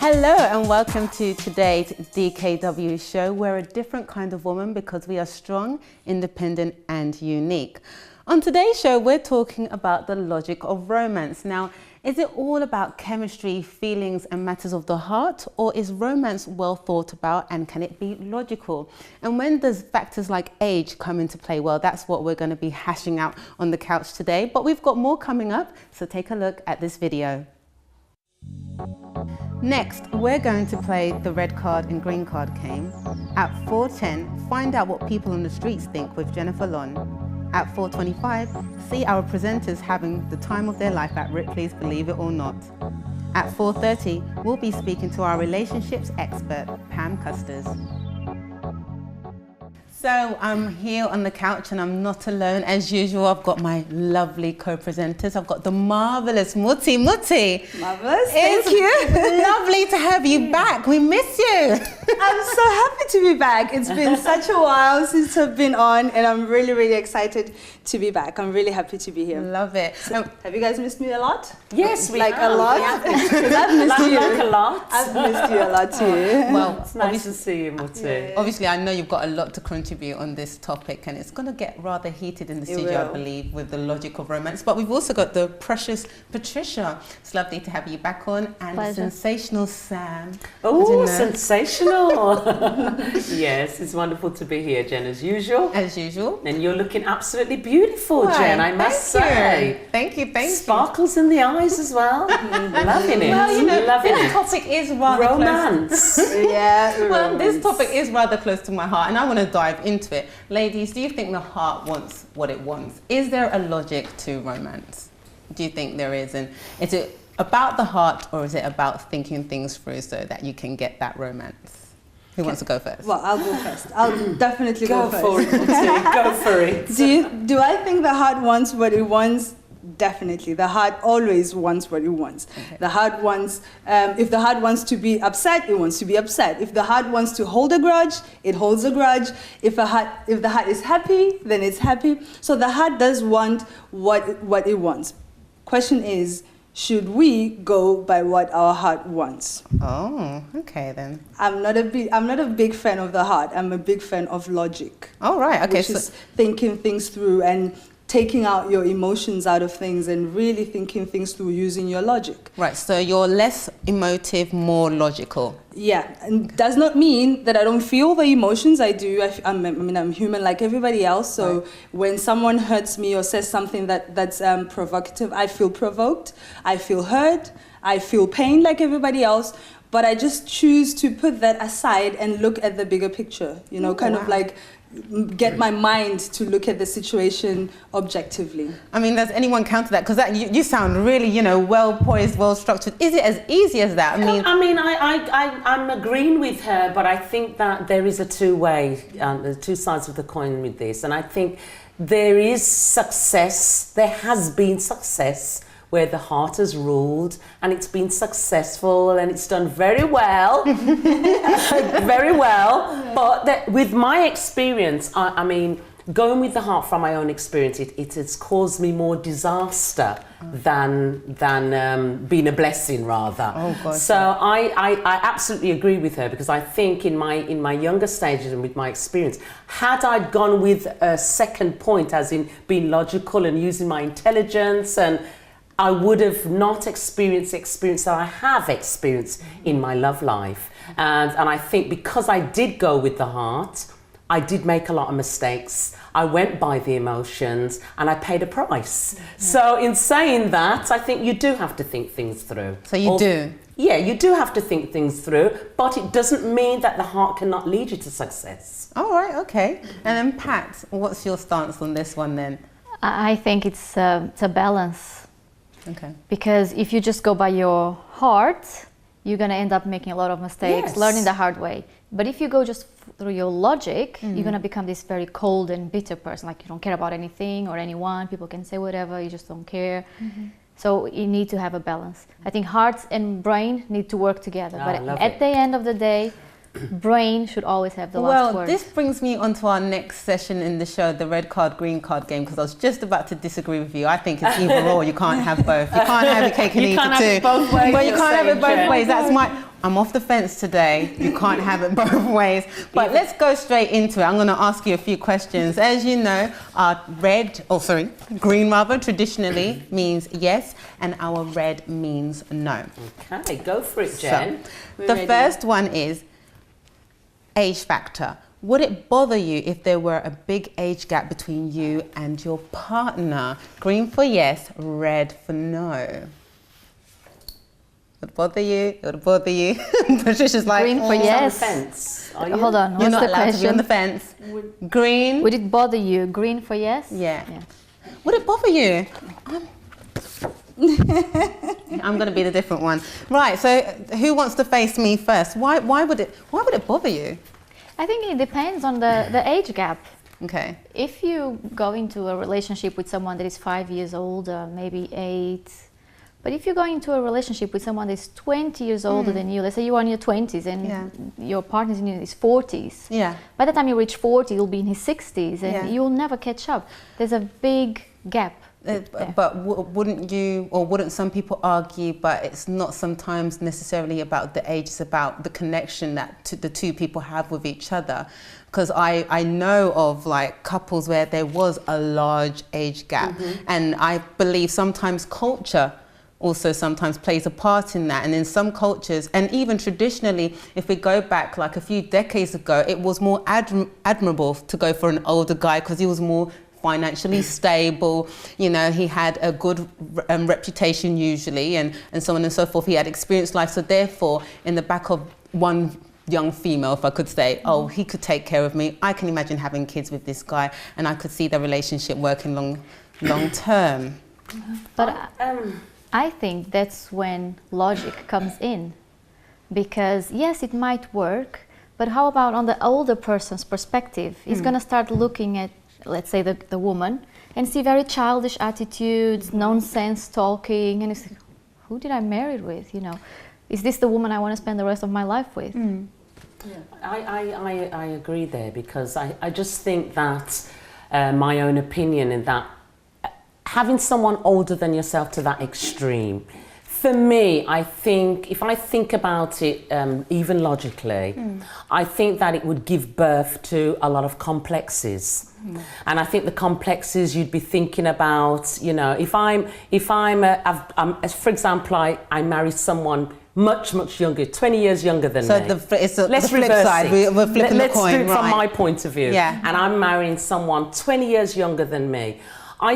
Hello and welcome to today's DKW show. We're a different kind of woman because we are strong, independent and unique. On today's show, we're talking about the logic of romance. Now, is it all about chemistry, feelings and matters of the heart, or is romance well thought about and can it be logical? And when does factors like age come into play? Well, that's what we're going to be hashing out on the couch today, but we've got more coming up, so take a look at this video. Next, we're going to play the red card and green card game. At 4:10, find out what people on the streets think with Jennifer Lon. At 4:25, see our presenters having the time of their life at Ripley's Believe It or Not. At 4:30, we'll be speaking to our relationships expert, Pam Custers. So I'm here on the couch and I'm not alone. As usual, I've got my lovely co-presenters. I've got the marvellous Muti. Marvellous. Thank you. Lovely to have you back. We miss you. I'm so happy to be back. It's been such a while since I've been on and I'm really, really excited to be back. I'm really happy to be here. Love it. So, have you guys missed me a lot? Yes, we like have. a lot. Because I've missed you. Like a lot. I've missed you a lot too. Well, It's nice to see you, Muti. Yeah. obviously, I know you've got a lot to contribute on this topic, and it's going to get rather heated in the studio, I believe, with the logic of romance. But we've also got the precious Patricia. It's lovely to have you back on, and the sensational Sam. Oh, sensational. Yes, it's wonderful to be here, Jen, as usual. As usual. And you're looking absolutely beautiful, Why, Jen, I must say. Thank you. Sparkles in the eyes as well. Loving it. Well, you know, Loving this it. topic is rather Romance. Yeah. Well, this romance. topic is rather close to my heart, and I want to dive into it. Ladies, do you think the heart wants what it wants? Is there a logic to romance? Do you think there is? And is it about the heart, or is it about thinking things through so that you can get that romance? Who wants to go first? Well, I'll go first. I'll definitely go first. for it, Muti. Go for it. Do I think the heart wants what it wants? Definitely. The heart always wants what it wants. Okay. The heart wants, if the heart wants to be upset, it wants to be upset. If the heart wants to hold a grudge, it holds a grudge. If the heart is happy, then it's happy. So the heart does want what it wants. Question is, should we go by what our heart wants? Oh, okay then. I'm not a big fan of the heart. I'm a big fan of logic. Oh, right. Okay. Which is thinking things through and taking out your emotions out of things and really thinking things through using your logic. Right, so you're less emotive, more logical. Yeah, and does not mean that I don't feel the emotions. I do. I'm human like everybody else. So right. When someone hurts me or says something that's provocative, I feel provoked. I feel hurt. I feel pain like everybody else. But I just choose to put that aside and look at the bigger picture. You know, of like get my mind to look at the situation objectively. I mean, does anyone counter that? Because you sound really, you know, well poised, well structured. Is it as easy as that? I'm agreeing with her, but I think that there is a two-way, there's two sides of the coin with this. And I think there is success, there has been success where the heart has ruled and it's been successful and it's done very well, very well. But with my experience, I mean, going with the heart from my own experience, it has caused me more disaster than being a blessing rather. Oh, God. So I absolutely agree with her, because I think in my younger stages and with my experience, had I gone with a second point, as in being logical and using my intelligence, and I would have not experienced the experience that I have experienced in my love life. And I think because I did go with the heart, I did make a lot of mistakes. I went by the emotions and I paid a price. Yeah. So in saying that, I think you do have to think things through. So you do? Yeah, you do have to think things through, but it doesn't mean that the heart cannot lead you to success. All right, okay. And then Pat, what's your stance on this one then? I think it's a balance. Okay. Because if you just go by your heart, you're going to end up making a lot of mistakes, learning the hard way. But if you go just through your logic, you're going to become this very cold and bitter person. Like you don't care about anything or anyone. People can say whatever, you just don't care. So you need to have a balance. I think heart and brain need to work together. But at the end of the day, brain should always have the last Well, word. this brings me on to our next session in the show, the red card, green card game, because I was just about to disagree with you. I think it's either or. You can't have both. You can't have your cake and eat it too. You can't have it both ways. Well, you can't have it both Jen. ways. I'm off the fence today. You can't have it both ways. But let's go straight into it. I'm going to ask you a few questions. As you know, our green rather, traditionally means yes, and our red means no. Okay, go for it, Jen. So, the first one is age factor. Would it bother you if there were a big age gap between you and your partner? Green for yes, red for no. It would bother you. It would bother you. Patricia's like, Green for She's yes. on the fence. Are you? Hold on, You're what's not the allowed to be on question? the fence. Green. Would it bother you? Green for yes? Yeah. Would it bother you? I'm going to be the different one. Right. So, who wants to face me first? Why would it bother you? I think it depends on the age gap. Okay. If you go into a relationship with someone that is 5 years older, maybe 8, but if you go into a relationship with someone that's 20 years older than you, let's say you are in your 20s and your partner's in his 40s, Yeah. by the time you reach 40, you'll be in his 60s and Yeah. you'll never catch up. There's a big gap. But wouldn't you, or wouldn't some people argue, but it's not sometimes necessarily about the age, it's about the connection that the two people have with each other? Because I know of like couples where there was a large age gap, and I believe sometimes culture also sometimes plays a part in that. And in some cultures, and even traditionally, if we go back like a few decades ago, it was more admirable to go for an older guy because he was more financially stable, you know, he had a good reputation usually, and so on and so forth. He had experienced life, so therefore in the back of one young female, if I could say, oh, he could take care of me. I can imagine having kids with this guy, and I could see the relationship working long term. But I think that's when logic comes in, because yes, it might work, but how about on the older person's perspective? He's going to start looking at, let's say, the woman, and see very childish attitudes, nonsense talking, and it's like, who did I marry with? You know, is this the woman I want to spend the rest of my life with? Yeah. I agree there, because I just think that my own opinion in that having someone older than yourself to that extreme, for me, I think, if I think about it even logically, I think that it would give birth to a lot of complexes. And I think the complexes you'd be thinking about, you know, if I'm for example, I marry someone much younger, 20 years younger than me. So it's the flip reverse side. it. We're flipping Let's the coin, do it from right? my point of view. Yeah. And I'm marrying someone 20 years younger than me. I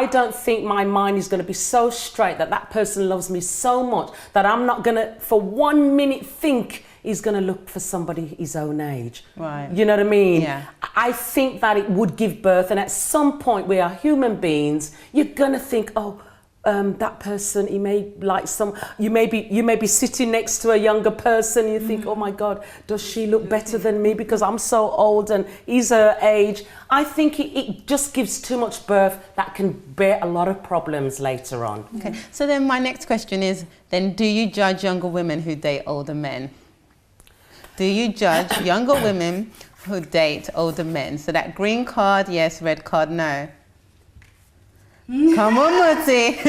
don't think my mind is going to be so straight that person loves me so much that I'm not going to, for 1 minute, think he's going to look for somebody his own age. Right. You know what I mean? Yeah. I think that it would give birth, and at some point we are human beings, you're going to think, oh, that person, he may like you may be sitting next to a younger person, you think, oh my God, does she look better than me because I'm so old and he's her age? I think it just gives too much birth that can bear a lot of problems later on. Okay, so then my next question is, then do you judge younger women who date older men? Do you judge younger women who date older men? So that green card, yes, red card, no. Come on, Muti.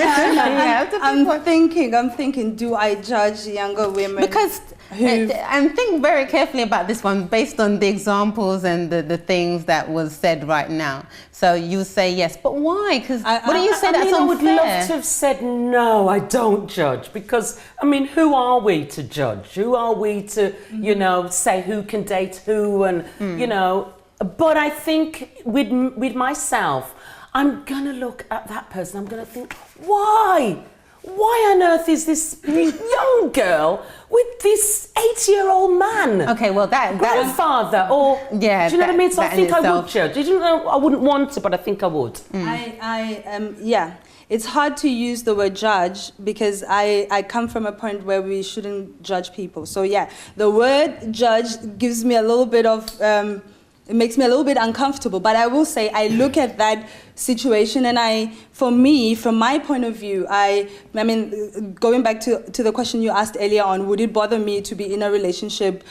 I'm thinking, do I judge younger women? Because, and think very carefully about this one based on the examples and the things that was said right now. So you say yes, but why? Because wouldn't you say that's unfair? I would love to have said no, I don't judge, because, I mean, who are we to judge? Who are we to, you know, say who can date who and, you know, but I think with myself, I'm going to look at that person, I'm going to think, why? Why on earth is this young girl with this 80-year-old man? Okay, well, that grandfather, or yeah, do you know what I mean? So I think I itself. would judge. Did you know I wouldn't want to, but I think I would. Yeah. It's hard to use the word judge because I come from a point where we shouldn't judge people. So yeah, the word judge gives me a little bit of It makes me a little bit uncomfortable. But I will say, I look at that situation, and for me, from my point of view, I mean, going back to the question you asked earlier on, would it bother me to be in a relationship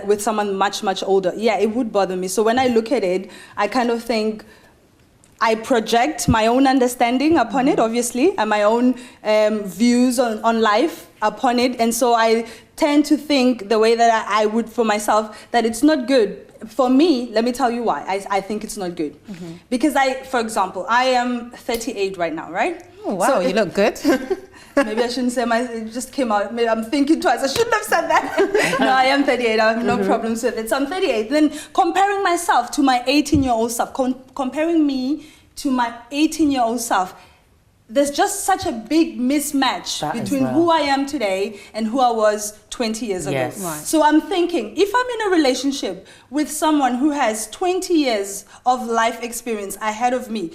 with someone much, much older? Yeah, it would bother me. So when I look at it, I kind of think, I project my own understanding upon it, obviously, and my own views on life upon it. And so I tend to think the way that I would for myself, that it's not good. For me, let me tell you why I think it's not good. Because for example, I am 38 right now, right? Oh, wow, so you look good. Maybe I shouldn't say it just came out. Maybe I'm thinking twice. I shouldn't have said that. No, I am 38. I have no problems with it. So I'm 38. Then comparing myself to my 18-year-old self, comparing me to my 18-year-old self, there's just such a big mismatch between who I am today and who I was 20 years ago. Yes. Right. So I'm thinking, if I'm in a relationship with someone who has 20 years of life experience ahead of me,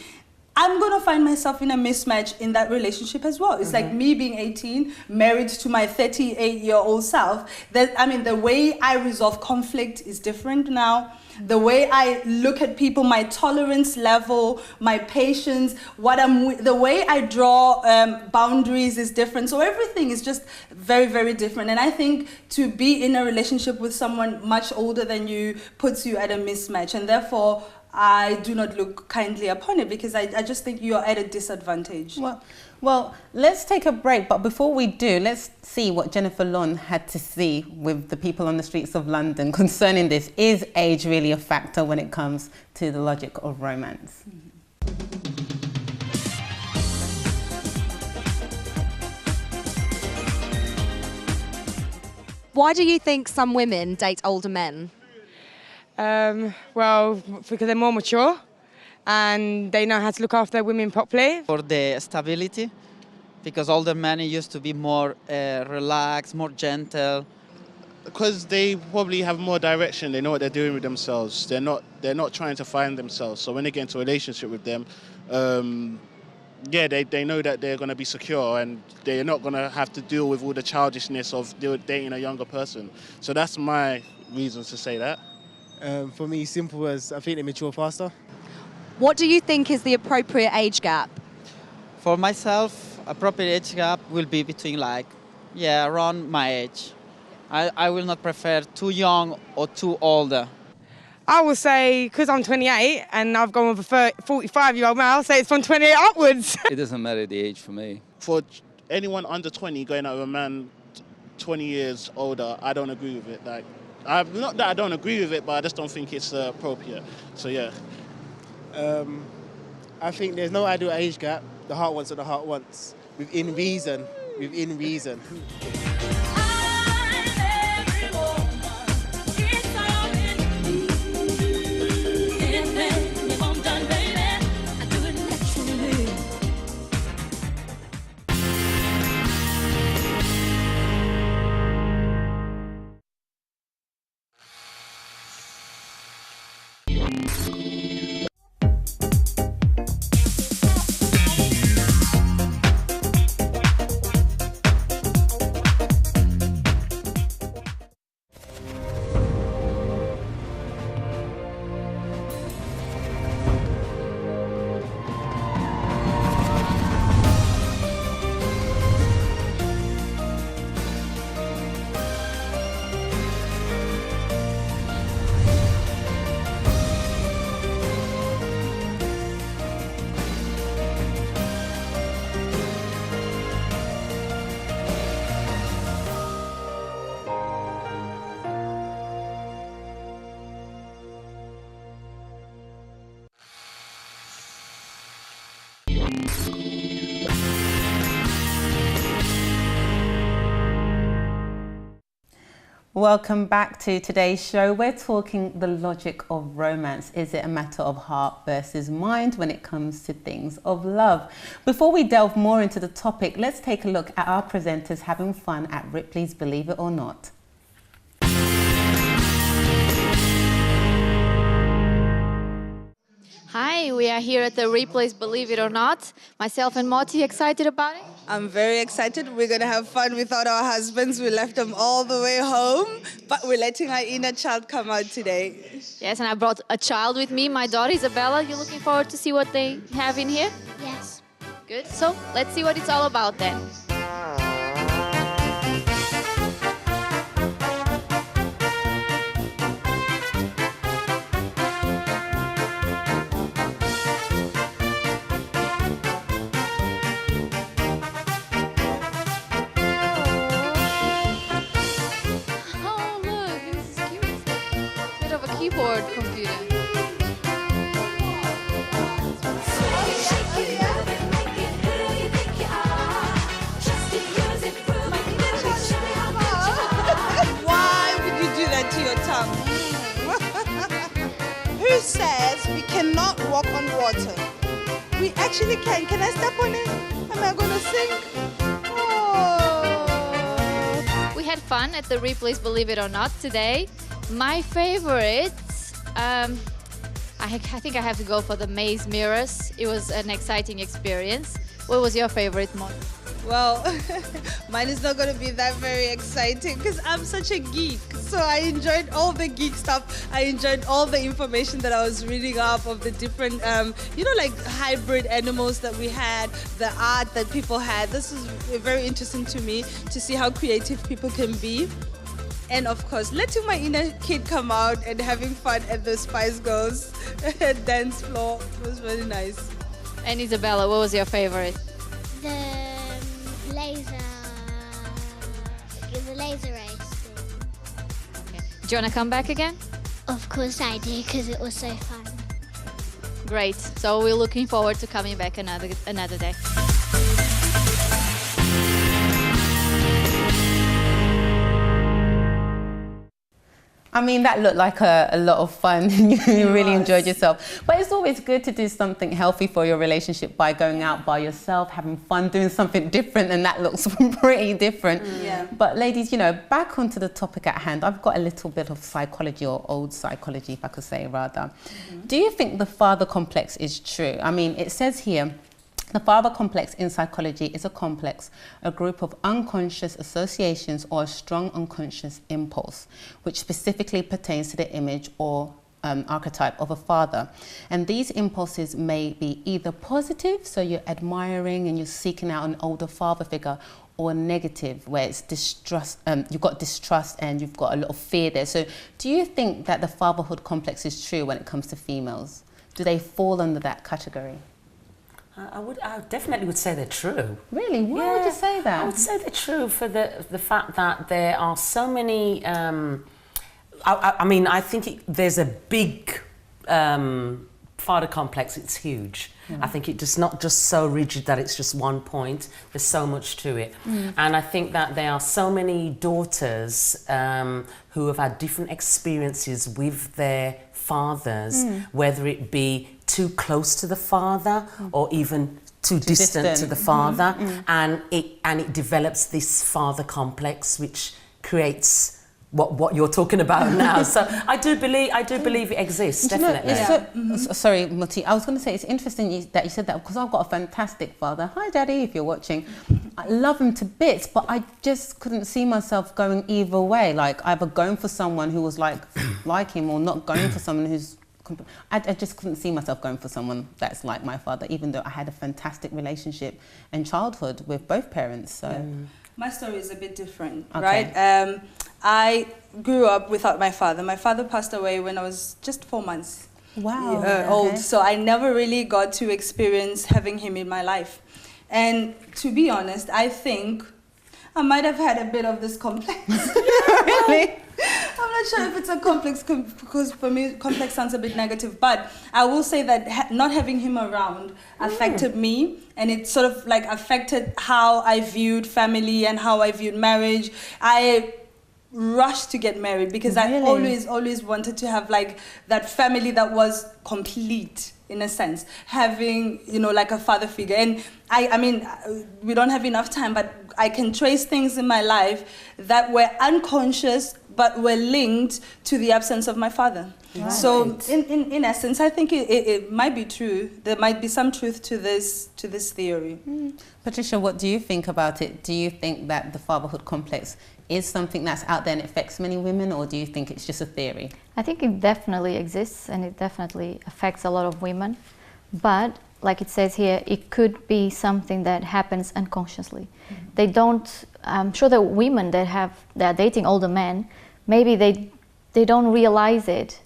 I'm going to find myself in a mismatch in that relationship as well. It's like me being 18, married to my 38-year-old self. The way I resolve conflict is different now. The way I look at people, my tolerance level, my patience, the way I draw boundaries is different. So everything is just very, very different. And I think to be in a relationship with someone much older than you puts you at a mismatch. And therefore, I do not look kindly upon it, because I just think you're at a disadvantage. Well, let's take a break. But before we do, let's see what Jennifer Lon had to see with the people on the streets of London concerning this. Is age really a factor when it comes to the logic of romance? Why do you think some women date older men? Well, because they're more mature and they know how to look after their women properly. For the stability, because older men used to be more relaxed, more gentle. Because they probably have more direction, they know what they're doing with themselves. They're not trying to find themselves. So when they get into a relationship with them, they know that they're going to be secure and they're not going to have to deal with all the childishness of dating a younger person. So that's my reasons to say that. For me, simple as I think they mature faster. What do you think is the appropriate age gap? For myself, appropriate age gap will be between around my age. I will not prefer too young or too older. I will say, because I'm 28 and I've gone with a 45-year-old man, I'll say it's from 28 upwards. It doesn't matter the age for me. For anyone under 20 going out with a man 20 years older, I don't agree with it. Not that I don't agree with it, but I just don't think it's appropriate. So yeah. I think there's no ideal age gap. The heart wants what the heart wants. Within reason. Within reason. Welcome back to today's show. We're talking the logic of romance. Is it a matter of heart versus mind when it comes to things of love? Before we delve more into the topic, let's take a look at our presenters having fun at Ripley's Believe It or Not. Hi, we are here at the Ripley's Believe It or Not. Myself and Moti, excited about it? I'm very excited. We're going to have fun without our husbands. We left them all the way home, but we're letting our inner child come out today. Yes, and I brought a child with me, my daughter Isabella. You looking forward to see what they have in here? Yes. Good. So let's see what it's all about then. Keyboard computer. Why would you do that to your tongue? Who says we cannot walk on water? We actually can. Can I step on it? Am I going to sink? Oh. We had fun at the replays, believe it or not, today. My favorite, I think I have to go for the maze mirrors. It was an exciting experience. What was your favorite, Mon? Well, mine is not going to be that very exciting because I'm such a geek. So I enjoyed all the geek stuff. I enjoyed all the information that I was reading up of the different, like hybrid animals that we had, the art that people had. This is very interesting to me to see how creative people can be. And of course, letting my inner kid come out and having fun at the Spice Girls dance floor was really nice. And Isabella, what was your favorite? The laser race thing. Okay. Do you want to come back again? Of course I do, because it was so fun. Great. So we're looking forward to coming back another day. I mean, that looked like a lot of fun. You really enjoyed yourself. But it's always good to do something healthy for your relationship by going out by yourself, having fun, doing something different, and that looks pretty different. Yeah. But ladies, back onto the topic at hand, I've got a little bit of psychology, or old psychology, if I could say rather. Do you think the father complex is true? I mean, it says here, the father complex in psychology is a complex, a group of unconscious associations or a strong unconscious impulse, which specifically pertains to the image or archetype of a father. And these impulses may be either positive, so you're admiring and you're seeking out an older father figure, or negative, where it's distrust, you've got distrust and you've got a lot of fear there. So do you think that the fatherhood complex is true when it comes to females? Do they fall under that category? I definitely would say they're true. Really? Why would you say that? I would say they're true for the fact that there are so many. I think there's a big father complex. It's huge. I think it's not just so rigid that it's just one point. There's so much to it. And I think that there are so many daughters who have had different experiences with their fathers, whether it be too close to the father or even too distant to the father, and it develops this father complex, which creates what you're talking about now. So I do believe it exists, definitely. Sorry, Muti, I was going to say it's interesting that you said that, because I've got a fantastic father. Hi, Daddy, if you're watching. I love him to bits, but I just couldn't see myself going either way, like either going for someone who was like him, or not going for someone who's... I just couldn't see myself going for someone that's like my father, even though I had a fantastic relationship in childhood with both parents. So my story is a bit different, right? I grew up without my father. My father passed away when I was just 4 months old, so I never really got to experience having him in my life. And to be honest, I think I might have had a bit of this complex. Really? I'm not sure if it's a complex, because for me, complex sounds a bit negative, but I will say that not having him around affected me, and it sort of like affected how I viewed family and how I viewed marriage. I rushed to get married because I always wanted to have like that family that was complete, in a sense, having, like a father figure. And I mean, we don't have enough time, but I can trace things in my life that were unconscious but were linked to the absence of my father. Right. So in essence, I think it might be true. There might be some truth to this theory. Patricia, what do you think about it? Do you think that the fatherhood complex is something that's out there and affects many women, or do you think it's just a theory? I think it definitely exists and it definitely affects a lot of women. But like it says here, it could be something that happens unconsciously. They don't, I'm sure that women that are dating older men, maybe they don't realize it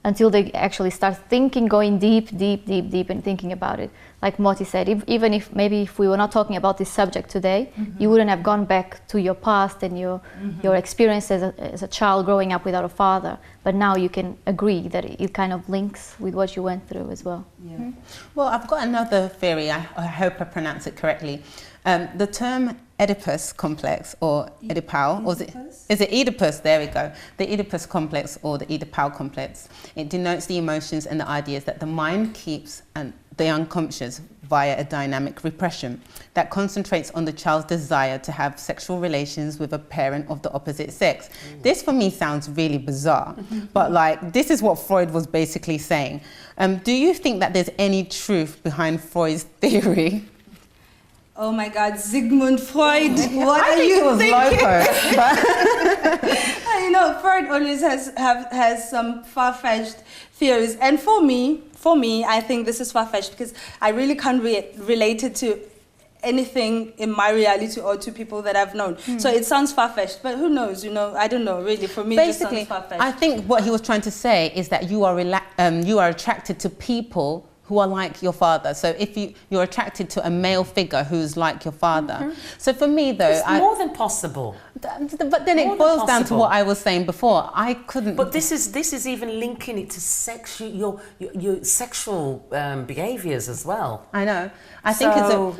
until they actually start thinking, going deep and thinking about it. Like Moti said, even if maybe if we were not talking about this subject today, you wouldn't have gone back to your past and your experience as a child growing up without a father. But now you can agree that it kind of links with what you went through as well. Yeah. Well, I've got another theory. I hope I pronounce it correctly. The term Oedipus complex or Oedipal, or is it Oedipus? There we go. The Oedipus complex or the Oedipal complex. It denotes the emotions and the ideas that the mind keeps and the unconscious via a dynamic repression that concentrates on the child's desire to have sexual relations with a parent of the opposite sex. This for me sounds really bizarre, but like this is what Freud was basically saying. Do you think that there's any truth behind Freud's theory? Oh my God, Sigmund Freud, what I are think you it was thinking? loco, You know, Freud always has some far-fetched theories. And for me, I think this is far-fetched because I really can't relate it to anything in my reality or to people that I've known. So it sounds far-fetched, but who knows, you know, I don't know, really. For me, basically, it just sounds far-fetched. I think what he was trying to say is that you are attracted to people who are like your father. So if you're attracted to a male figure who's like your father. So for me though, it's more than possible. But then it boils down to what I was saying before. I couldn't. But this is even linking it to your sexual behaviours as well. I know. I think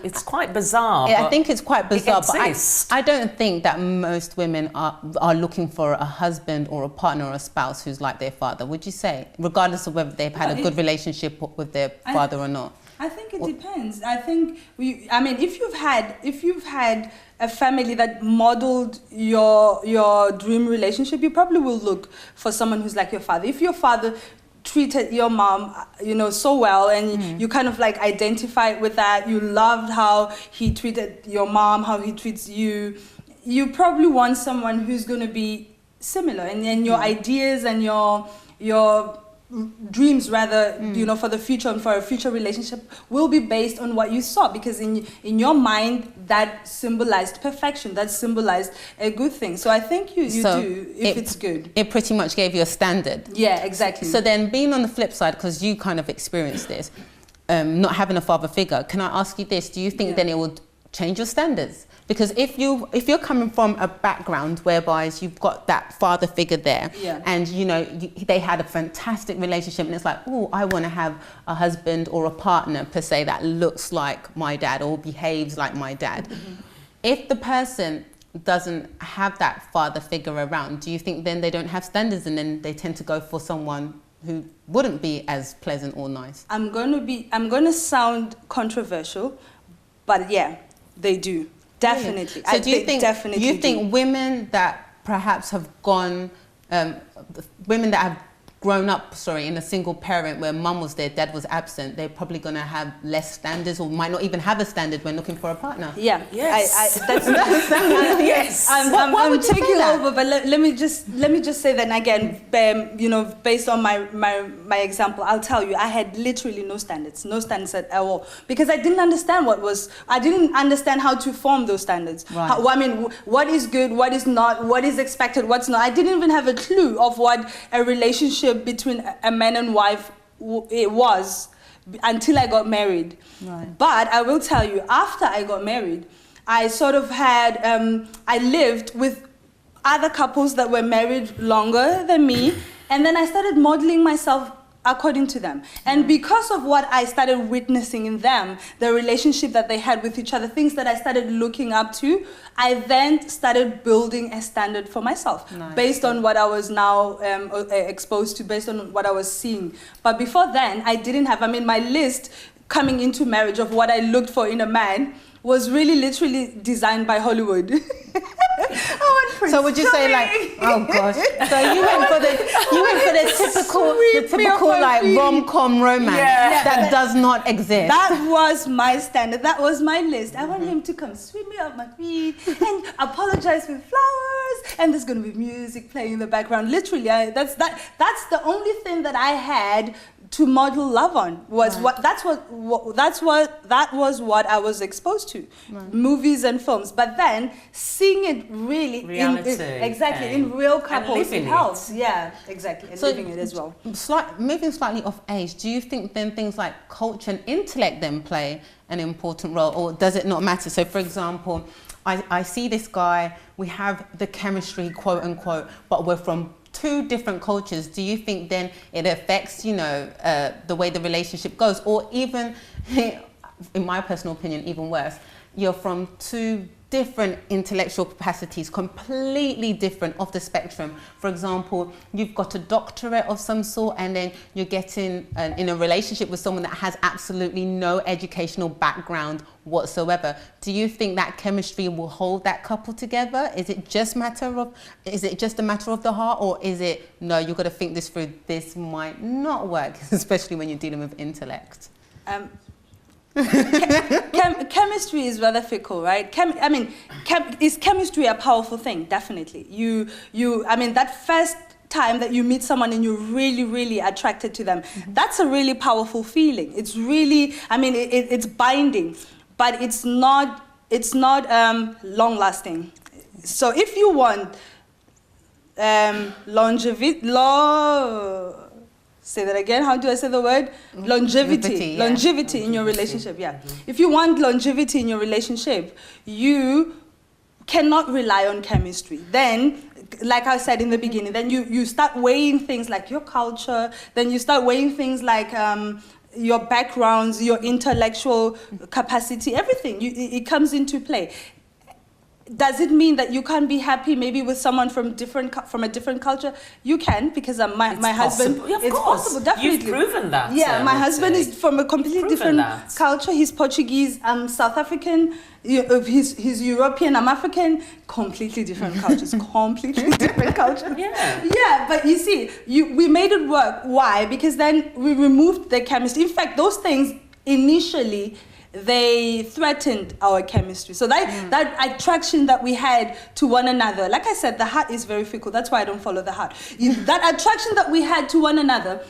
it's quite bizarre. I think it's quite bizarre. But I don't think that most women are looking for a husband or a partner or a spouse who's like their father. Would you say, regardless of whether they've had a good relationship with their father or not? I think it depends. I think if you've had a family that modeled your dream relationship, you probably will look for someone who's like your father. If your father treated your mom, you know, so well, and you kind of like identified with that, you loved how he treated your mom, how he treats you, you probably want someone who's going to be similar, and your ideas and your dreams rather, you know, for the future and for a future relationship will be based on what you saw, because in your mind that symbolized perfection, that symbolized a good thing. So I think you do if it's good. It pretty much gave you a standard. Yeah, exactly. So then being on the flip side, because you kind of experienced this, not having a father figure, can I ask you this? Do you think then it would change your standards? Because if you're coming from a background whereby you've got that father figure there, and you know they had a fantastic relationship, and it's like, oh, I want to have a husband or a partner per se that looks like my dad or behaves like my dad. If the person doesn't have that father figure around, do you think then they don't have standards, and then they tend to go for someone who wouldn't be as pleasant or nice? I'm gonna sound controversial, but yeah, they do. Definitely. So do you think women that perhaps have gone, women that have grown up, in a single parent where mum was there, dad was absent, they're probably going to have less standards or might not even have a standard when looking for a partner? Yeah. Yes. Yes. I'm taking over, but let me just say that again, you know, based on my example, I'll tell you, I had literally no standards at all, because I didn't understand I didn't understand how to form those standards. Right. What is good, what is not, what is expected, what's not. I didn't even have a clue of what a relationship between a man and wife it was until I got married. Right. But I will tell you, after I got married, I sort of had, I lived with other couples that were married longer than me, and then I started modeling myself according to them. And because of what I started witnessing in them, the relationship that they had with each other, things that I started looking up to, I then started building a standard for myself based on what I was now exposed to, based on what I was seeing. But before then, I didn't have, my list coming into marriage, of what I looked for in a man, was really literally designed by Hollywood. So would you say like, oh gosh, so you went for the typical like rom-com romance that does not exist. That was my standard. That was my list. I want him to come sweep me off my feet and apologize with flowers, and there's going to be music playing in the background. Literally, that's the only thing that I had to model love on. That was what I was exposed to, movies and films. But then seeing it really in real couples, it helps. Yeah, exactly. And so living it as well. Moving slightly off age, do you think then things like culture and intellect then play an important role, or does it not matter? So, for example, I see this guy, we have the chemistry, quote unquote, but we're from two different cultures. Do you think then it affects, the way the relationship goes? Or even, in my personal opinion, even worse, you're from two different intellectual capacities, completely different off the spectrum. For example, you've got a doctorate of some sort, and then you're getting in a relationship with someone that has absolutely no educational background whatsoever. Do you think that chemistry will hold that couple together? Is it just a matter of the heart, or is it, no, you've got to think this through, this might not work, especially when you're dealing with intellect? Chemistry is rather fickle, right? Is chemistry a powerful thing? Definitely. That first time that you meet someone and you're really, really attracted to them, that's a really powerful feeling. It's really, it's binding, but it's not long lasting. So if you want say that again. How do I say the word? Longevity in your relationship, If you want longevity in your relationship, you cannot rely on chemistry. Then, like I said in the beginning, then you start weighing things like your culture, then you start weighing things like your backgrounds, your intellectual capacity, everything. It comes into play. Does it mean that you can't be happy maybe with someone from a different culture? You can, because my husband. It's possible, definitely. You've proven that. Yeah, my husband is from a completely different culture. He's Portuguese, I'm South African. He's European, I'm African. Completely different cultures. Completely different cultures. Yeah, but you see, we made it work. Why? Because then we removed the chemistry. In fact, those things initially, they threatened our chemistry. So that attraction that we had to one another, like I said, the heart is very fickle. That's why I don't follow the heart. That attraction that we had to one another,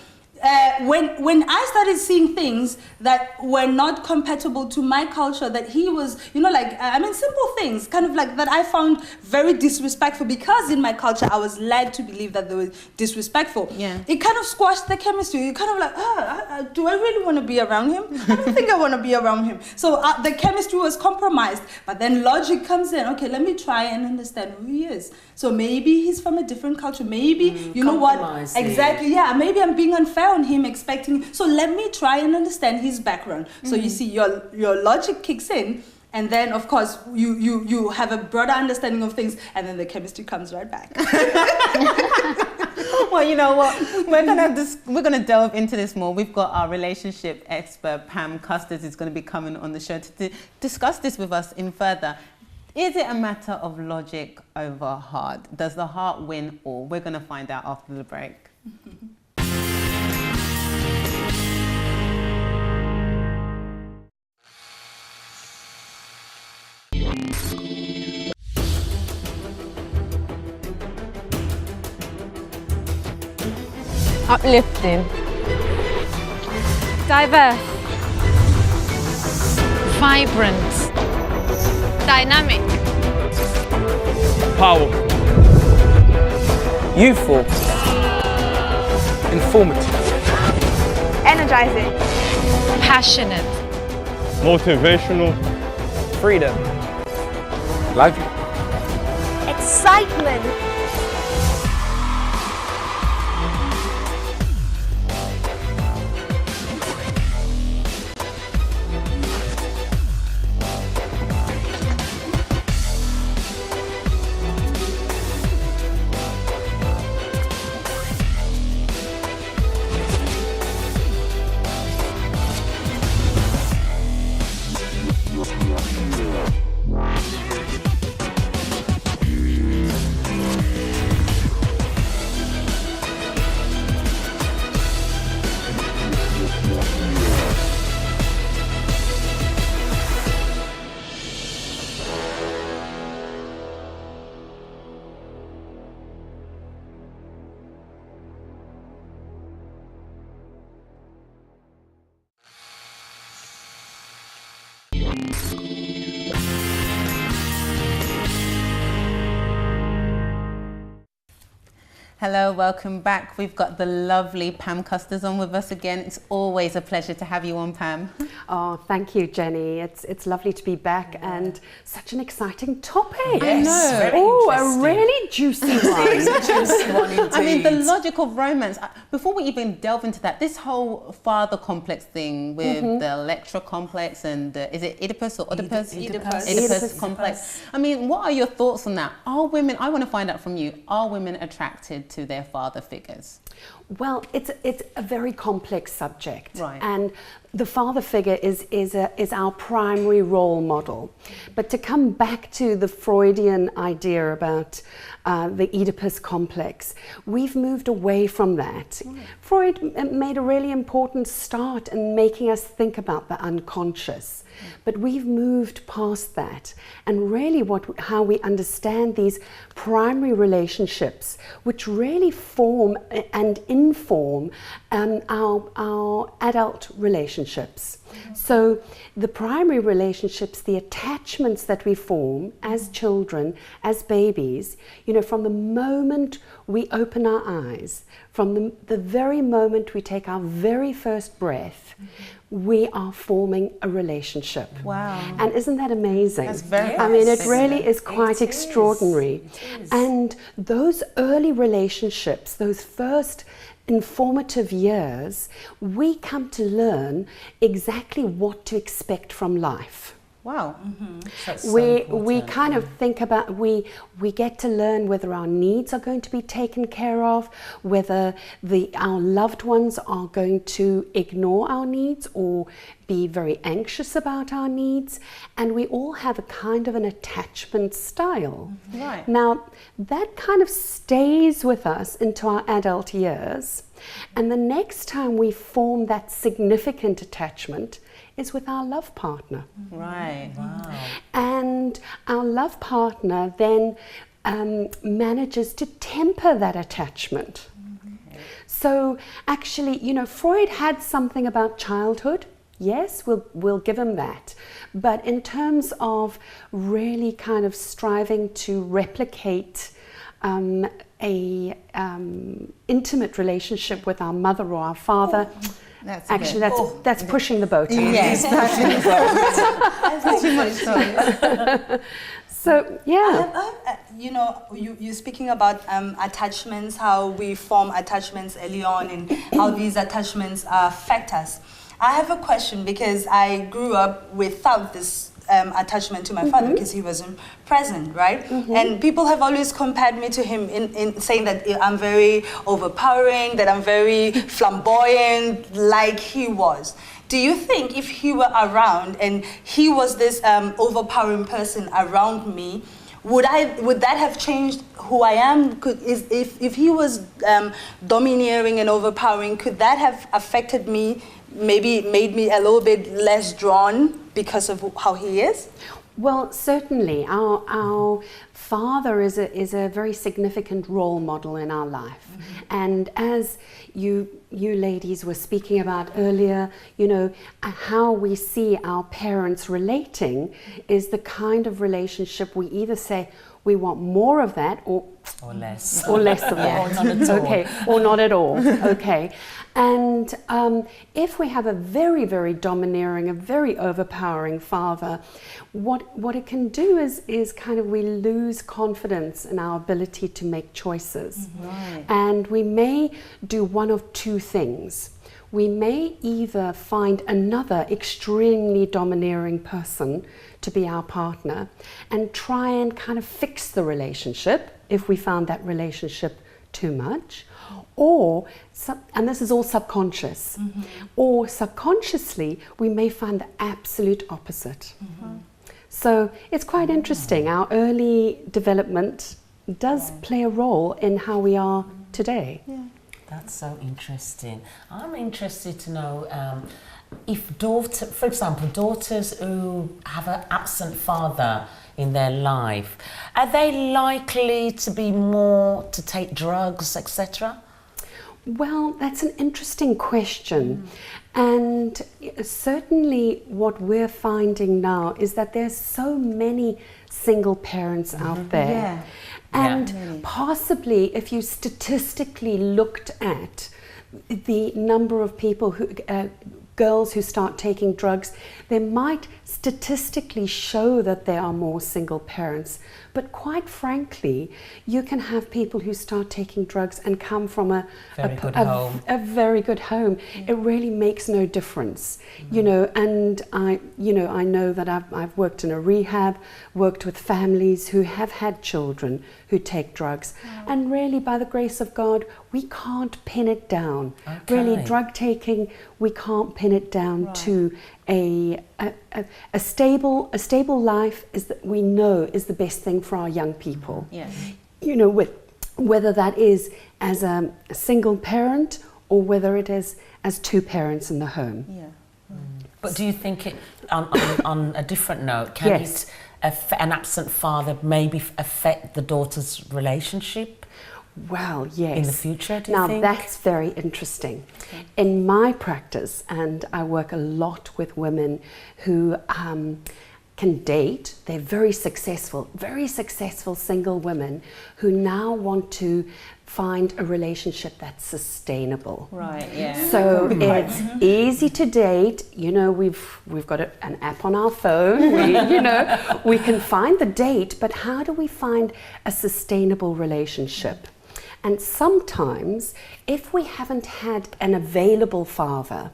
when I started seeing things that were not compatible to my culture, that he was, simple things, kind of like that I found very disrespectful, because in my culture I was led to believe that they were disrespectful. It kind of squashed the chemistry. You're kind of like, do I really want to be around him? I don't think I want to be around him. So the chemistry was compromised, but then logic comes in. Okay, let me try and understand who he is. So maybe he's from a different culture. Maybe, you know what? Exactly, yeah. Maybe I'm being unfair on him, expecting. So let me try and understand his background. So you see, your logic kicks in, and then of course you have a broader understanding of things, and then the chemistry comes right back. Well, you know what? We're gonna delve into this more. We've got our relationship expert Pam Custis is going to be coming on the show to discuss this with us in further. Is it a matter of logic over heart? Does the heart win all? We're going to find out after the break. Uplifting. Diverse. Vibrant. Dynamic. Powerful. Youthful. Informative. Energizing. Passionate. Motivational. Freedom. Lively. Excitement. Hello, welcome back. We've got the lovely Pam Custers on with us again. It's always a pleasure to have you on, Pam. Oh, thank you, Jenny. It's lovely to be back and such an exciting topic. Yes, I know. Oh, a really juicy one. I mean, the logic of romance. Before we even delve into that, this whole father complex thing with the Electra complex and is it Oedipus or Oedipus? Oedipus complex. I mean, what are your thoughts on that? Are women, I want to find out from you, are women attracted to their father figures? Well, it's a very complex subject, right? And the father figure is our primary role model. But to come back to the Freudian idea about the Oedipus complex, we've moved away from that. Right. Freud made a really important start in making us think about the unconscious. But we've moved past that, and really how we understand these primary relationships, which really form and inform our adult relationships. So the primary relationships, the attachments that we form as children, as babies, you know, from the moment we open our eyes, from the very moment we take our very first breath, we are forming a relationship. Wow. And isn't that amazing? That's very I mean, it really is quite extraordinary. And those early relationships, those first informative years, we come to learn exactly what to expect from life. Wow. We kind of think about, we get to learn whether our needs are going to be taken care of, whether our loved ones are going to ignore our needs or be very anxious about our needs, and we all have a kind of an attachment style. Right. Now, that kind of stays with us into our adult years, and the next time we form that significant attachment is with our love partner. Right. Wow. And our love partner then manages to temper that attachment. So actually, you know, Freud had something about childhood. Yes, we'll give him that. But in terms of really kind of striving to replicate a intimate relationship with our mother or our father, that's pushing the boat. Yes, pushing the boat. That's too much so. So yeah, you know, you're speaking about attachments, how we form attachments early on, and how these attachments affect us. I have a question because I grew up without this attachment to my father because he wasn't present, right? And people have always compared me to him in saying that I'm very overpowering, that I'm very flamboyant, like he was. Do you think if he were around and he was this overpowering person around me, would that have changed who I am? If he was domineering and overpowering, could that have affected me, maybe made me a little bit less drawn because of how he is? Well, certainly. Our father is a very significant role model in our life. And as you ladies were speaking about earlier, you know, how we see our parents relating is the kind of relationship we either say we want more of that or less. Or less of that. Or not at all. Okay, or not at all. Okay. And if we have a very, very domineering, a very overpowering father, what it can do is kind of we lose confidence in our ability to make choices. Right. And we may do one of two things. We may either find another extremely domineering person to be our partner and try and kind of fix the relationship if we found that relationship too much, or, and this is all subconscious, or subconsciously we may find the absolute opposite. So it's quite interesting. Our early development does play a role in how we are today. Yeah. That's so interesting. I'm interested to know if for example, daughters who have an absent father in their life, are they likely to be more to take drugs, etc.? Well, that's an interesting question. And certainly what we're finding now is that there's so many single parents out there. And possibly, if you statistically looked at the number of people who, girls who start taking drugs, they might statistically show that there are more single parents. But quite frankly, you can have people who start taking drugs and come from a very good home. It really makes no difference, you know. And I know that I've worked in a rehab, worked with families who have had children who take drugs, and really, by the grace of God, we can't pin it down. Really, drug taking, we can't pin it down to a stable life is that we know is the best thing for our young people. You know, whether that is as a single parent or whether it is as two parents in the home. But do you think it, on a different note, can an absent father maybe affect the daughter's relationship? Well, yes. In the future, do you think? Now, that's very interesting. In my practice, and I work a lot with women who can date, they're very successful single women who now want to find a relationship that's sustainable. So it's easy to date. You know, we've got an app on our phone. We can find the date, but how do we find a sustainable relationship? And sometimes, if we haven't had an available father,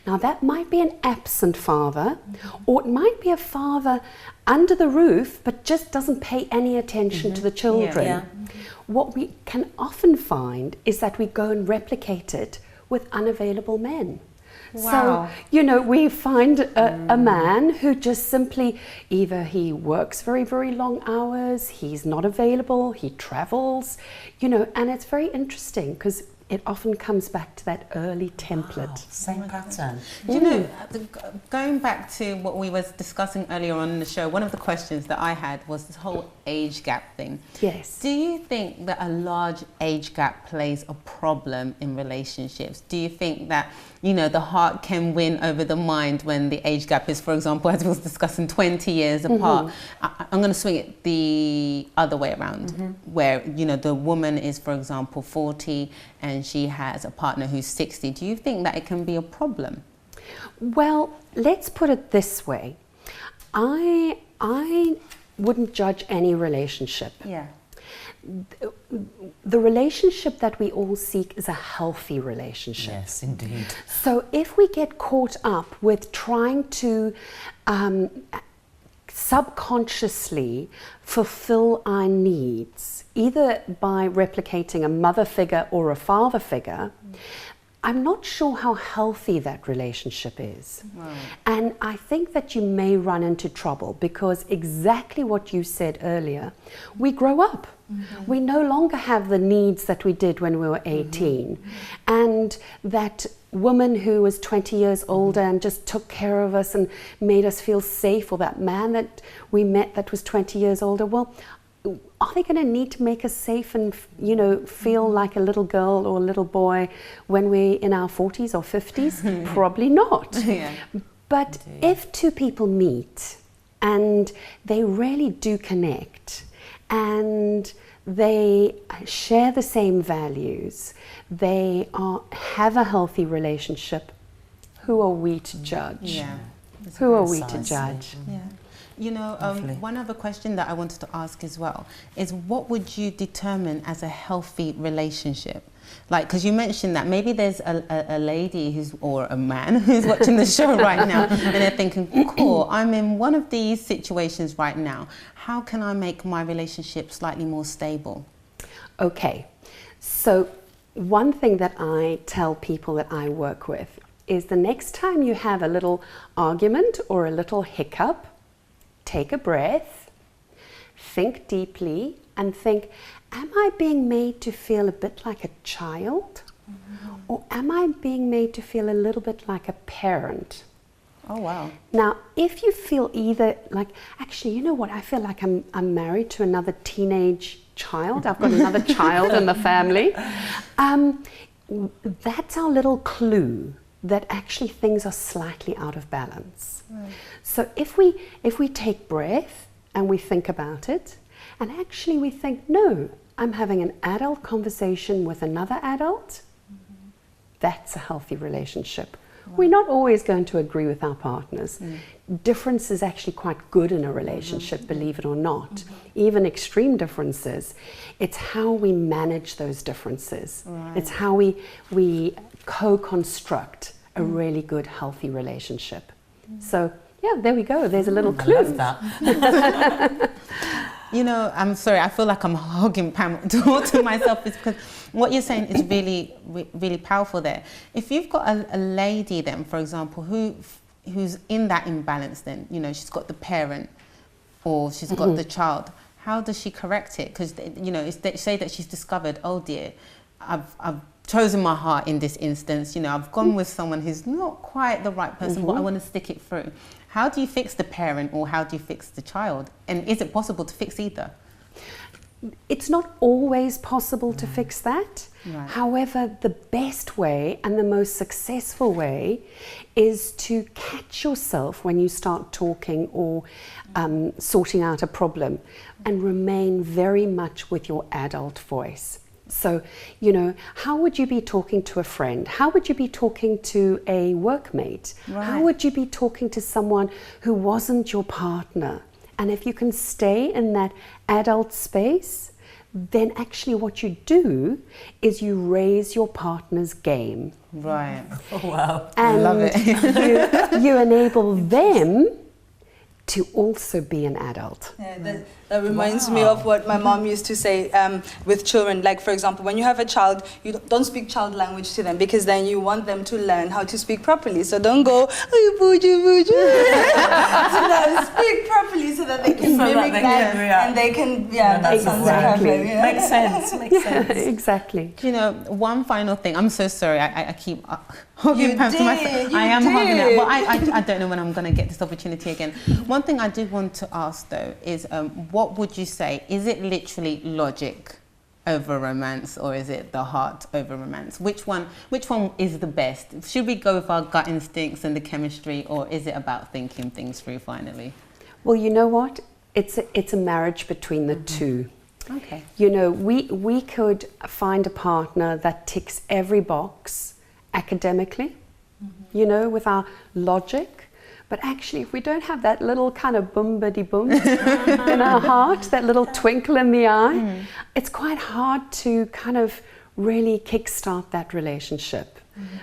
now that might be an absent father, or it might be a father under the roof but just doesn't pay any attention to the children. What we can often find is that we go and replicate it with unavailable men. So, you know, we find a man who just simply, either he works very, very long hours, he's not available, he travels, you know, and it's very interesting because it often comes back to that early template. Same pattern. You know, going back to what we was discussing earlier on in the show, one of the questions that I had was this whole age gap thing. Yes. Do you think that a large age gap plays a problem in relationships? Do you think that, you know, the heart can win over the mind when the age gap is, for example, as we was discussing, 20 years apart? I'm going to swing it the other way around, where, you know, the woman is, for example, 40 and she has a partner who's 60. Do you think that it can be a problem? Well, let's put it this way. I wouldn't judge any relationship. The relationship that we all seek is a healthy relationship. Yes, indeed. So if we get caught up with trying to subconsciously fulfill our needs, either by replicating a mother figure or a father figure, I'm not sure how healthy that relationship is. And I think that you may run into trouble because exactly what you said earlier, we grow up. We no longer have the needs that we did when we were 18. And that woman who was 20 years older and just took care of us and made us feel safe, or that man that we met that was 20 years older, well, are they going to need to make us safe and, you know, feel like a little girl or a little boy when we're in our 40s or 50s? Probably not. But if two people meet and they really do connect and they share the same values, they have a healthy relationship, who are we to judge? Who are we to judge? You know, one other question that I wanted to ask as well is, what would you determine as a healthy relationship? Like, because you mentioned that maybe there's a lady or a man who's watching the show right now and they're thinking, cool, I'm in one of these situations right now. How can I make my relationship slightly more stable? Okay, so one thing that I tell people that I work with is the next time you have a little argument or a little hiccup, take a breath, think deeply, and think, am I being made to feel a bit like a child? Or am I being made to feel a little bit like a parent? Oh, wow. Now, if you feel either like, actually, you know what, I feel like I'm married to another teenage child, I've got another child in the family, that's our little clue that actually things are slightly out of balance. So if we take breath and we think about it, And actually we think, no, I'm having an adult conversation with another adult. That's a healthy relationship. We're not always going to agree with our partners. Difference is actually quite good in a relationship, believe it or not. Even extreme differences. It's how we manage those differences. It's how we co-construct a really good, healthy relationship. So, yeah, there we go. There's a little clue. I love that. You know, I'm sorry, I feel like I'm hugging Pam to myself because what you're saying is really powerful there. If you've got a lady then, for example, who's in that imbalance then, you know, she's got the parent or she's got the child, how does she correct it? Because, you know, say that she's discovered, oh dear, I've chosen my heart in this instance, you know, I've gone with someone who's not quite the right person, but I want to stick it through. How do you fix the parent or how do you fix the child? And is it possible to fix either? It's not always possible to fix that. However, the best way and the most successful way is to catch yourself when you start talking or sorting out a problem and remain very much with your adult voice. So, you know, how would you be talking to a friend? How would you be talking to a workmate? How would you be talking to someone who wasn't your partner? And if you can stay in that adult space, then actually what you do is you raise your partner's game. Right. Oh, wow. And I love it. you enable them to also be an adult. Yeah, that reminds me of what my mom used to say with children. Like, for example, when you have a child, you don't speak child language to them because then you want them to learn how to speak properly. So don't go, oh, booju, booju. So speak properly so that they can mimic that and they can, that sounds perfect. Yeah. Makes sense, makes sense. Exactly. You know, one final thing, I'm so sorry, I keep hugging Pam to myself. You I am hugging did. it, but I don't know when I'm going to get this opportunity again. One thing I did want to ask though is, what would you say? Is it literally logic over romance, or is it the heart over romance? Which one is the best? Should we go with our gut instincts and the chemistry, or is it about thinking things through finally? Well, you know what? It's a marriage between the two. Okay. You know, we could find a partner that ticks every box academically, you know, with our logic. But actually, if we don't have that little kind of boom-biddy-boom in our heart, that little twinkle in the eye, it's quite hard to kind of really kickstart that relationship.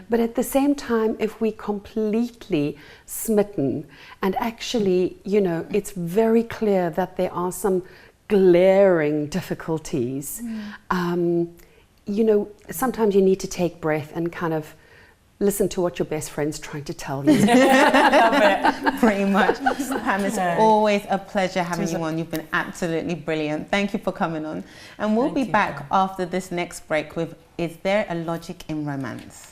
But at the same time, if we're completely smitten and actually, you know, it's very clear that there are some glaring difficulties, you know, sometimes you need to take breath and kind of listen to what your best friend's trying to tell you. Pretty much. Pam, it's always a pleasure having you on. You've been absolutely brilliant. Thank you for coming on. And we'll be back after this next break with Is There a Logic in Romance?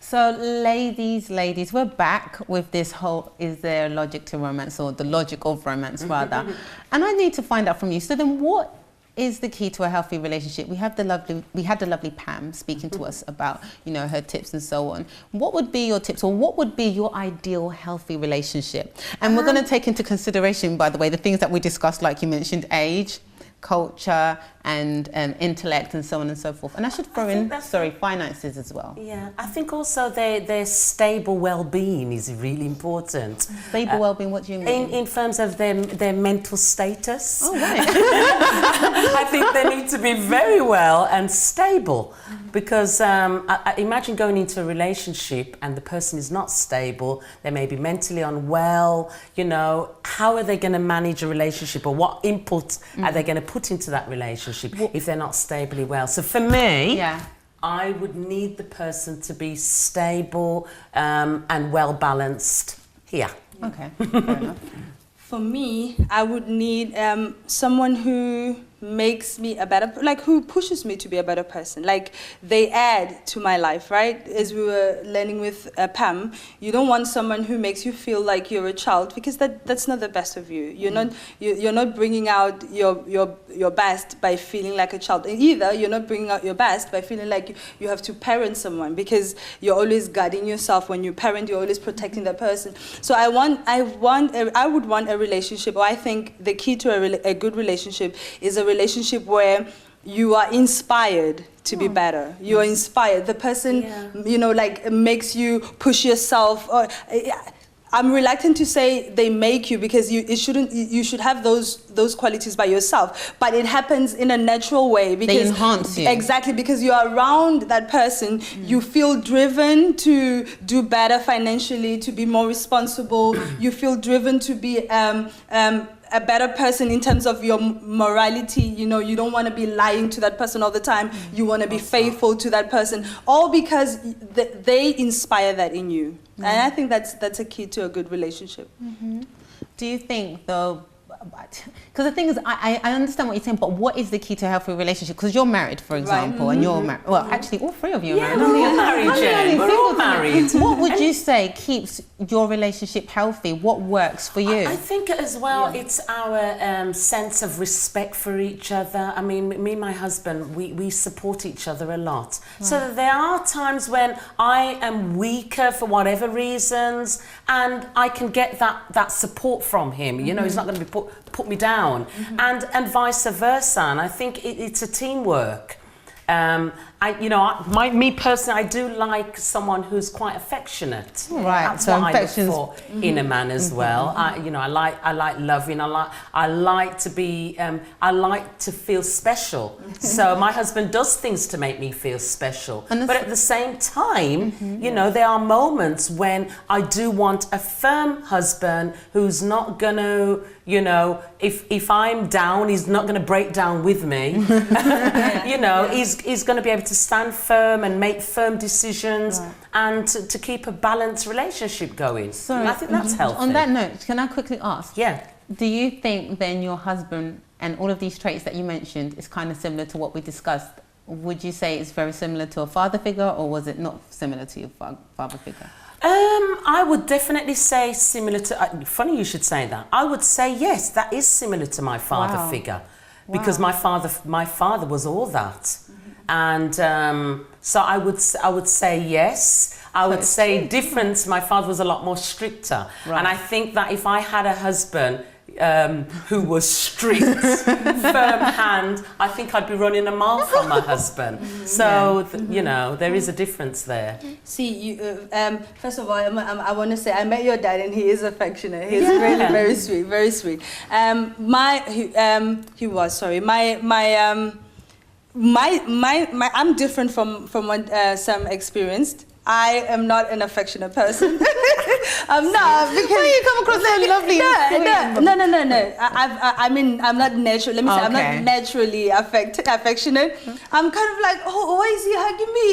So ladies, we're back with this whole, is there a logic to romance, or the logic of romance rather. And I need to find out from you, so then what is the key to a healthy relationship? We had the lovely Pam speaking to us about, you know, her tips and so on. What would be your tips, or what would be your ideal healthy relationship? And we're going to take into consideration, by the way, the things that we discussed, like you mentioned, age, culture, and intellect and so on and so forth. And I should throw in, finances as well. Yeah, I think also their stable well-being is really important. Stable well-being, what do you mean? In terms of their mental status. Oh, right. I think they need to be very well and stable, because I imagine going into a relationship and the person is not stable, they may be mentally unwell, you know, how are they going to manage a relationship, or what input are they going to put into that relationship if they're not stably well? So for me, I would need the person to be stable and well balanced here. Okay, fair enough. For me, I would need someone who makes me a better, like who pushes me to be a better person. Like they add to my life, right? As we were learning with Pam, you don't want someone who makes you feel like you're a child, because that's not the best of you. You're not bringing out your best by feeling like a child. Either you're not bringing out your best by feeling like you have to parent someone, because you're always guarding yourself. When you parent, you're always protecting that person. So I would want a relationship, or I think the key to a good relationship is a relationship where you are inspired to be better. You are inspired. The person, you know, like makes you push yourself. Or I'm reluctant to say they make you, because you should have those qualities by yourself. But it happens in a natural way, because they enhance you. Exactly, because you are around that person. You feel driven to do better financially, to be more responsible. You feel driven to be a better person in terms of your morality. You know, you don't want to be lying to that person all the time. You want to be faithful to that person, all because they inspire that in you. And I think that's a key to a good relationship. Do you think, though, because the thing is, I understand what you're saying, but what is the key to a healthy relationship? Because you're married, for example, and you're married. Well, actually, all three of you are married. We're all married, Jen. We're all married. What would you say keeps your relationship healthy? What works for you? I think as well, it's our sense of respect for each other. I mean, me and my husband, we support each other a lot. Right. So there are times when I am weaker for whatever reasons, and I can get that support from him. You know, he's not going to be put me down, and vice versa. And I think it's a teamwork. Me personally, I do like someone who's quite affectionate. Right. That's what I look for in a man as well. I like loving. I like to be. I like to feel special. So my husband does things to make me feel special. But at the same time, you know, there are moments when I do want a firm husband who's not gonna, you know, if I'm down, he's not gonna break down with me. You know, he's gonna be able to stand firm and make firm decisions, and to keep a balanced relationship going. So I think that's healthy. On that note, can I quickly ask? Yeah. Do you think then your husband and all of these traits that you mentioned is kind of similar to what we discussed? Would you say it's very similar to a father figure, or was it not similar to your father figure? I would definitely say similar to. Funny you should say that. I would say yes, that is similar to my father figure, because my father was all that. And so I would say yes. I would say different. My father was a lot more stricter. Right. And I think that if I had a husband who was strict, firm hand, I think I'd be running a mile from my husband. So, you know, there is a difference there. See, first of all, I want to say I met your dad, and he is affectionate. He's really very sweet, very sweet. I'm different from what Sam experienced. I am not an affectionate person. I'm not, because you come across so lovely. No. I mean, I'm not natural. Let me say, I'm not naturally affectionate. I'm kind of like, oh, why is he hugging me?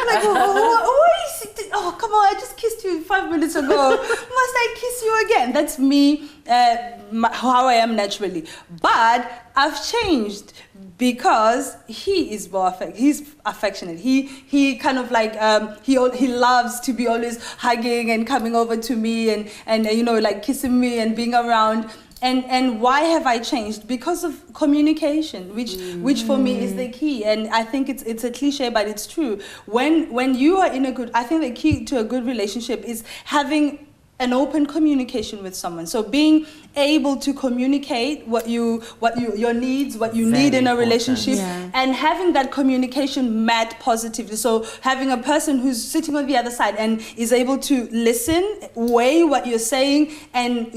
Like, why is he? Oh, come on! I just kissed you 5 minutes ago. Must I kiss you again? That's me, how I am naturally. But I've changed, because he is more he's affectionate. He kind of like he loves to be always hugging and coming over to me and you know, like kissing me and being around. And why have I changed? Because of communication, which for me is the key. And I think it's a cliche, but it's true. When you are in I think the key to a good relationship is having an open communication with someone. So being able to communicate your needs, what you need in a relationship, and having that communication met positively. So having a person who's sitting on the other side and is able to listen, weigh what you're saying, and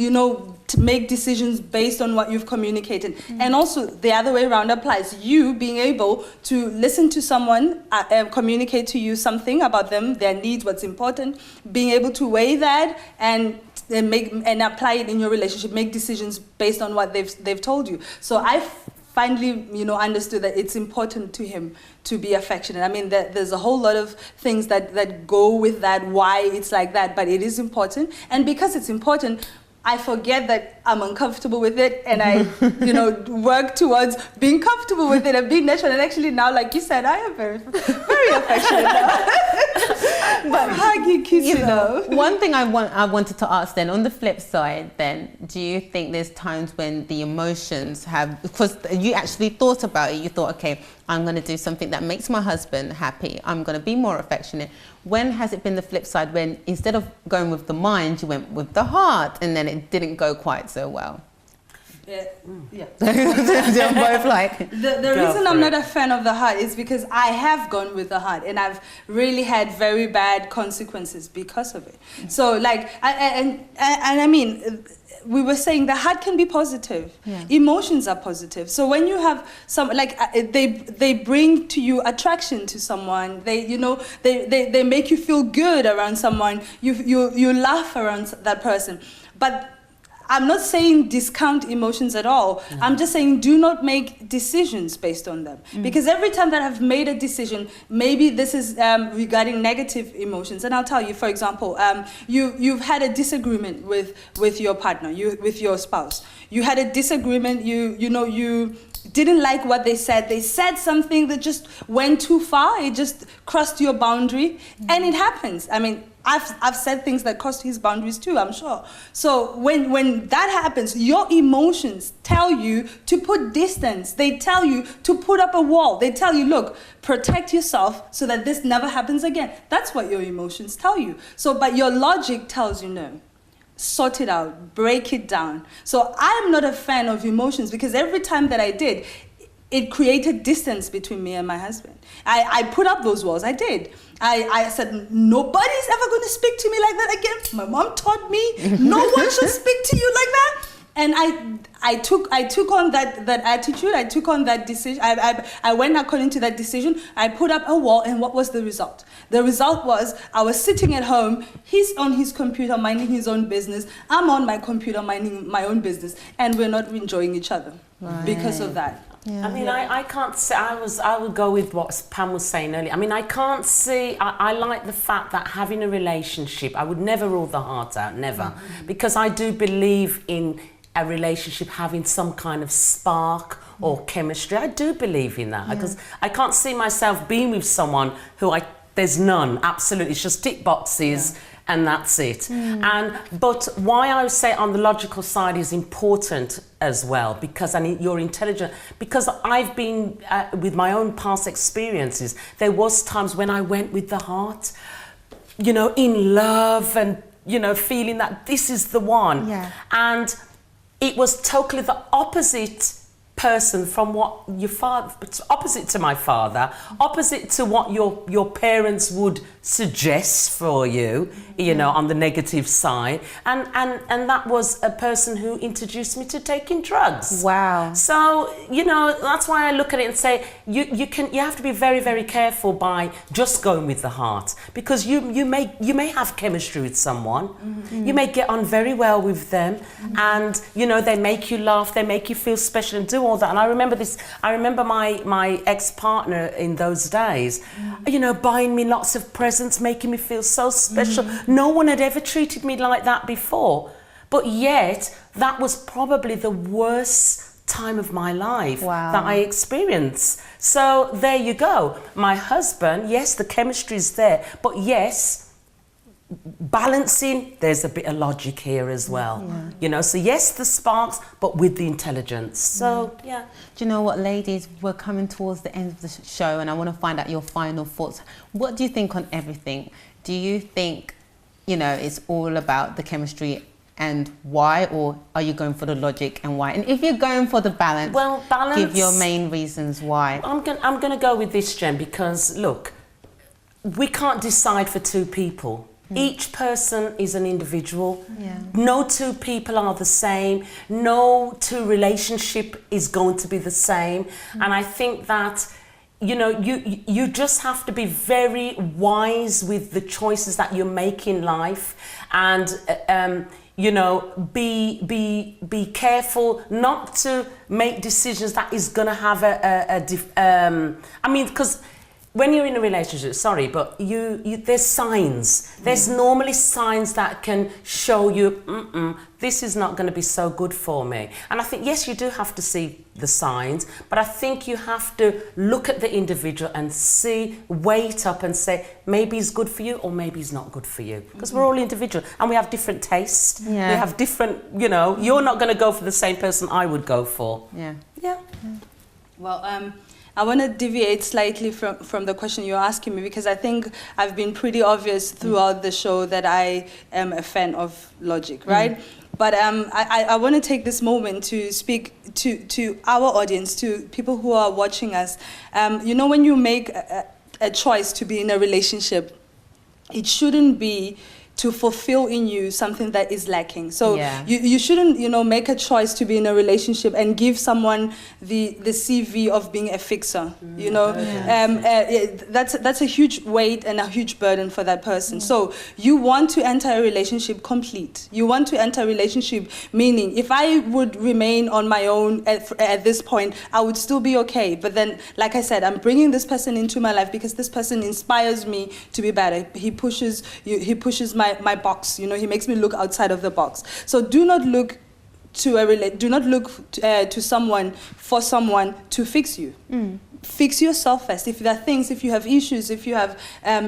to make decisions based on what you've communicated. And also the other way around applies. You being able to listen to someone, communicate to you something about them, their needs, what's important, being able to weigh that and apply it in your relationship, make decisions based on what they've told you. So I finally, understood that it's important to him to be affectionate. I mean, there's a whole lot of things that go with that, why it's like that, but it is important. And because it's important, I forget that I'm uncomfortable with it, and I, work towards being comfortable with it and being natural. And actually now, like you said, I am very, very affectionate now. But huggy, kissy, One thing I wanted to ask then, on the flip side then, do you think there's times when the emotions have, because you actually thought about it, you thought, okay, I'm going to do something that makes my husband happy, I'm going to be more affectionate. When has it been the flip side, when instead of going with the mind, you went with the heart, and then it didn't go quite so well? Yeah. Both like. The reason I'm not a fan of the heart is because I have gone with the heart, and I've really had very bad consequences because of it. So I mean, we were saying the heart can be positive. Emotions are positive. So when you have they bring to you attraction to someone. They make you feel good around someone. You laugh around that person. But I'm not saying discount emotions at all. I'm just saying do not make decisions based on them. Because every time that I've made a decision, maybe this is regarding negative emotions. And I'll tell you, for example, you've had a disagreement with your partner, with your spouse. You had a disagreement, you didn't like what they said. They said something that just went too far. It just crossed your boundary. And it happens. I mean, I've said things that crossed his boundaries too, I'm sure. So when that happens, your emotions tell you to put distance. They tell you to put up a wall. They tell you, look, protect yourself so that this never happens again. That's what your emotions tell you. But your logic tells you no. Sort it out, break it down. So I'm not a fan of emotions, because every time that I did, it created distance between me and my husband. I put up those walls. I did. I said, nobody's ever going to speak to me like that again. My mom taught me no one should speak to you like that. And I took on that attitude. I took on that decision. I went according to that decision. I put up a wall, and what was the result? The result was I was sitting at home. He's on his computer minding his own business. I'm on my computer minding my own business, and we're not enjoying each other because of that. I mean, I can't say, I would go with what Pam was saying earlier. I mean, I can't see, I like the fact that having a relationship, I would never rule the heart out, never. Because I do believe in a relationship having some kind of spark or chemistry. I do believe in that, because I can't see myself being with someone who there's none, absolutely. It's just tick boxes. And that's it. But why I would say on the logical side is important as well, because you're intelligent. Because I've been, with my own past experiences, there was times when I went with the heart, in love and, feeling that this is the one. And it was totally the opposite person from what your father, opposite to my father, opposite to what your parents would suggest for you, on the negative side, and that was a person who introduced me to taking drugs. Wow. So that's why I look at it and say you have to be very, very careful by just going with the heart, because you may have chemistry with someone, you may get on very well with them, and they make you laugh, they make you feel special and do all that. And I remember my ex-partner in those days, buying me lots of presents, making me feel so special. No one had ever treated me like that before. But yet, that was probably the worst time of my life that I experienced. So there you go. My husband, yes, the chemistry is there, but yes, balancing, there's a bit of logic here as well. So yes, the sparks, but with the intelligence. So do you know what, ladies, we're coming towards the end of the show, and I want to find out your final thoughts. What do you think on everything? Do you think you know, it's all about the chemistry and why, or are you going for the logic and why? And if you're going for the balance, well, give your main reasons why. I'm gonna go with this, Jen, because look, we can't decide for two people. Each person is an individual. Yeah. No two people are the same. No two relationship is going to be the same. And I think that, you know, you just have to be very wise with the choices that you make in life, and you know, be careful not to make decisions that is going to have I mean, because when you're in a relationship, sorry, but there's signs. There's normally signs that can show you, this is not going to be so good for me. And I think, yes, you do have to see the signs, but I think you have to look at the individual and see, weigh it up and say, maybe he's good for you or maybe he's not good for you. Because we're all individual and we have different tastes. Yeah. We have different, you know, you're not going to go for the same person I would go for. Yeah. Yeah. Well, I want to deviate slightly from the question you're asking me, because I think I've been pretty obvious throughout the show that I am a fan of logic, right? But I want to take this moment to speak to our audience, to people who are watching us. You know, when you make a choice to be in a relationship, it shouldn't be to fulfill in you something that is lacking. So you shouldn't, you know, make a choice to be in a relationship and give someone the CV of being a fixer. You know, that's a huge weight and a huge burden for that person. So you want to enter a relationship complete. You want to enter a relationship meaning, if I would remain on my own at this point, I would still be okay. But then, like I said, I'm bringing this person into my life because this person inspires me to be better. He pushes my box, you know, he makes me look outside of the box. So do not look to someone for someone to fix you. Fix yourself first. If there are things, if you have issues, if you have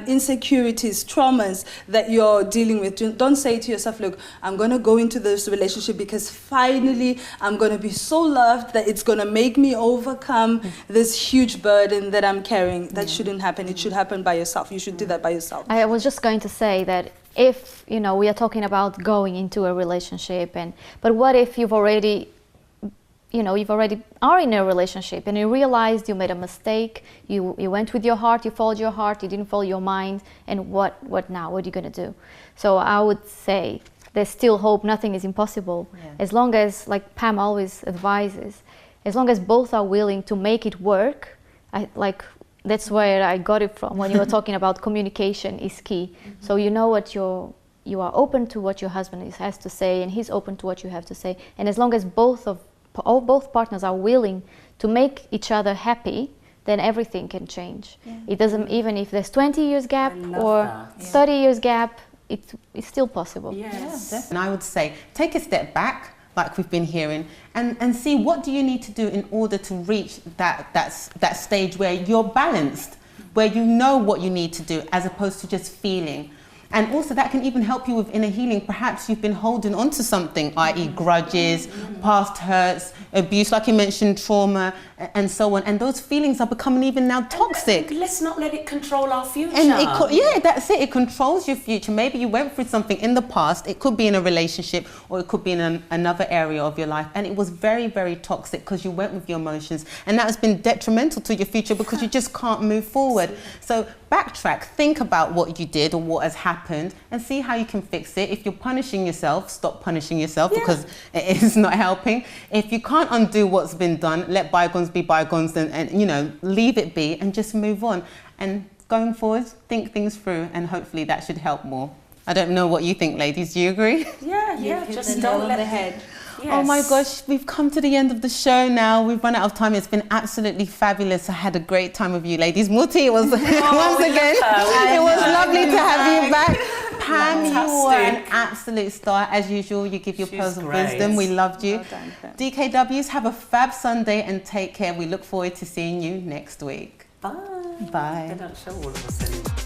insecurities, traumas that you're dealing with, don't say to yourself, look, I'm going to go into this relationship because finally I'm going to be so loved that it's going to make me overcome this huge burden that I'm carrying. That shouldn't happen. It should happen by yourself. You should do that by yourself. I was just going to say that if, you know, we are talking about going into a relationship, but what if you've already are in a relationship and you realized you made a mistake, you went with your heart, you followed your heart, you didn't follow your mind, and what now? What are you going to do? So I would say there's still hope, nothing is impossible. As long as, like Pam always advises, as long as both are willing to make it work, that's where I got it from when you were talking about communication is key. So you know what you are open to what your husband has to say, and he's open to what you have to say. And as long as both partners are willing to make each other happy, then everything can change. It doesn't, even if there's 20 years gap or 30 years gap, it's still possible. And I would say, take a step back, like we've been hearing, and see what do you need to do in order to reach that stage where you're balanced, where you know what you need to do as opposed to just feeling. And also that can even help you with inner healing. Perhaps you've been holding on to something, i.e. grudges, past hurts, abuse, like you mentioned, trauma, and so on. And those feelings are becoming even now toxic. Let's not let it control our future. And that's it. It controls your future. Maybe you went through something in the past. It could be in a relationship or it could be in another area of your life. And it was very, very toxic because you went with your emotions. And that has been detrimental to your future because you just can't move forward. So backtrack, think about what you did or what has happened and see how you can fix it. If you're punishing yourself, stop punishing yourself because it is not helping. If you can't undo what's been done, let bygones be bygones and you know, leave it be and just move on. And going forward, think things through and hopefully that should help more. I don't know what you think, ladies. Do you agree? Yeah, just don't let the head. Yes. Oh my gosh, we've come to the end of the show now. We've run out of time. It's been absolutely fabulous. I had a great time with you ladies. Muti, it was once again, it was lovely to have you back. Pam, you were an absolute star. As usual, you give your pearls of wisdom. We loved you. Well done, DKWs, have a fab Sunday and take care. We look forward to seeing you next week. Bye. Bye. They don't show all of us anymore.